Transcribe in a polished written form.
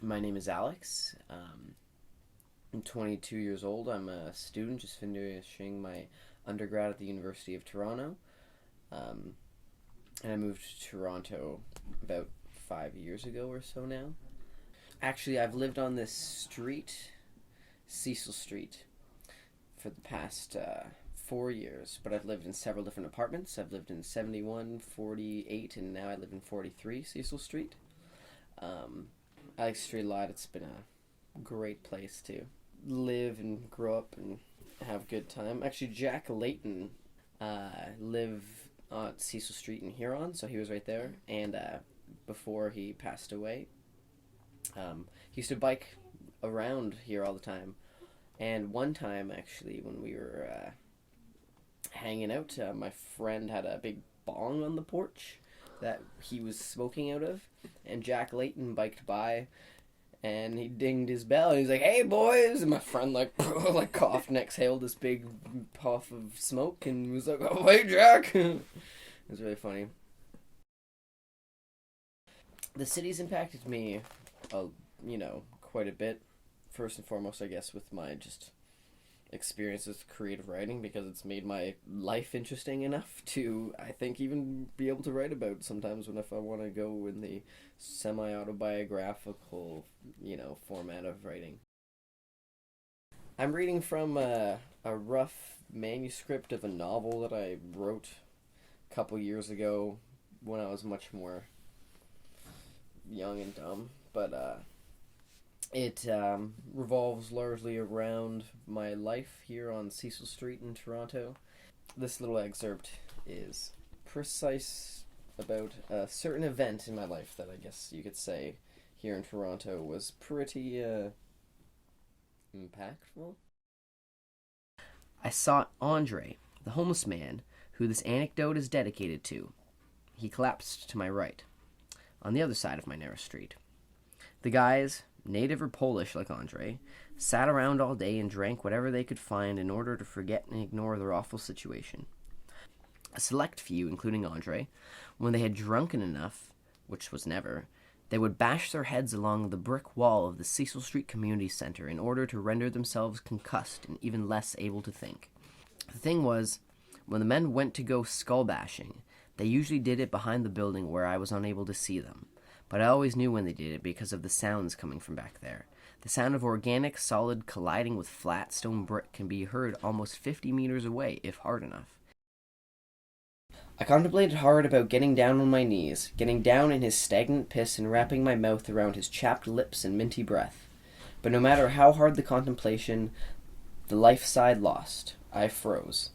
My name is Alex. I'm 22 years old. I'm a student just finishing my undergrad at the University of Toronto. Um, and I moved to Toronto about 5 years ago or so now. Actually, I've lived on this street, Cecil Street, for the past 4 years, but I've lived in several different apartments. I've lived in 71, 48, and now I live in 43 Cecil Street. Um, I like the street a lot. It's been a great place to live and grow up and have a good time. Actually, Jack Layton lived on Cecil Street in Huron, so he was right there. And before he passed away, he used to bike around here all the time. And one time, actually, when we were hanging out, my friend had a big bong on the porch that he was smoking out of, and Jack Layton biked by, and he dinged his bell, and he's like, "Hey boys!" And my friend like like coughed and exhaled this big puff of smoke, and he was like, "Oh hey Jack!" It was really funny. The city's impacted me, uh, quite a bit. First and foremost, I guess, with my just experience with creative writing, because it's made my life interesting enough to, I think, even be able to write about sometimes when if I want to go in the semi-autobiographical, format of writing. I'm reading from a rough manuscript of a novel that I wrote a couple years ago when I was much more young and dumb, but it revolves largely around my life here on Cecil Street in Toronto. This little excerpt is precise about a certain event in my life that I guess you could say here in Toronto was pretty impactful. I saw Andre, the homeless man who this anecdote is dedicated to. He collapsed to my right, on the other side of my narrow street. The guys, native or Polish like Andre, sat around all day and drank whatever they could find in order to forget and ignore their awful situation. A select few, including Andre, when they had drunken enough, which was never, they would bash their heads along the brick wall of the Cecil Street Community Center in order to render themselves concussed and even less able to think. The thing was, when the men went to go skull bashing, they usually did it behind the building where I was unable to see them. But I always knew when they did it because of the sounds coming from back there. The sound of organic solid colliding with flat stone brick can be heard almost 50 meters away if hard enough. I contemplated hard about getting down on my knees, getting down in his stagnant piss and wrapping my mouth around his chapped lips and minty breath. But no matter how hard the contemplation, the life side lost. I froze.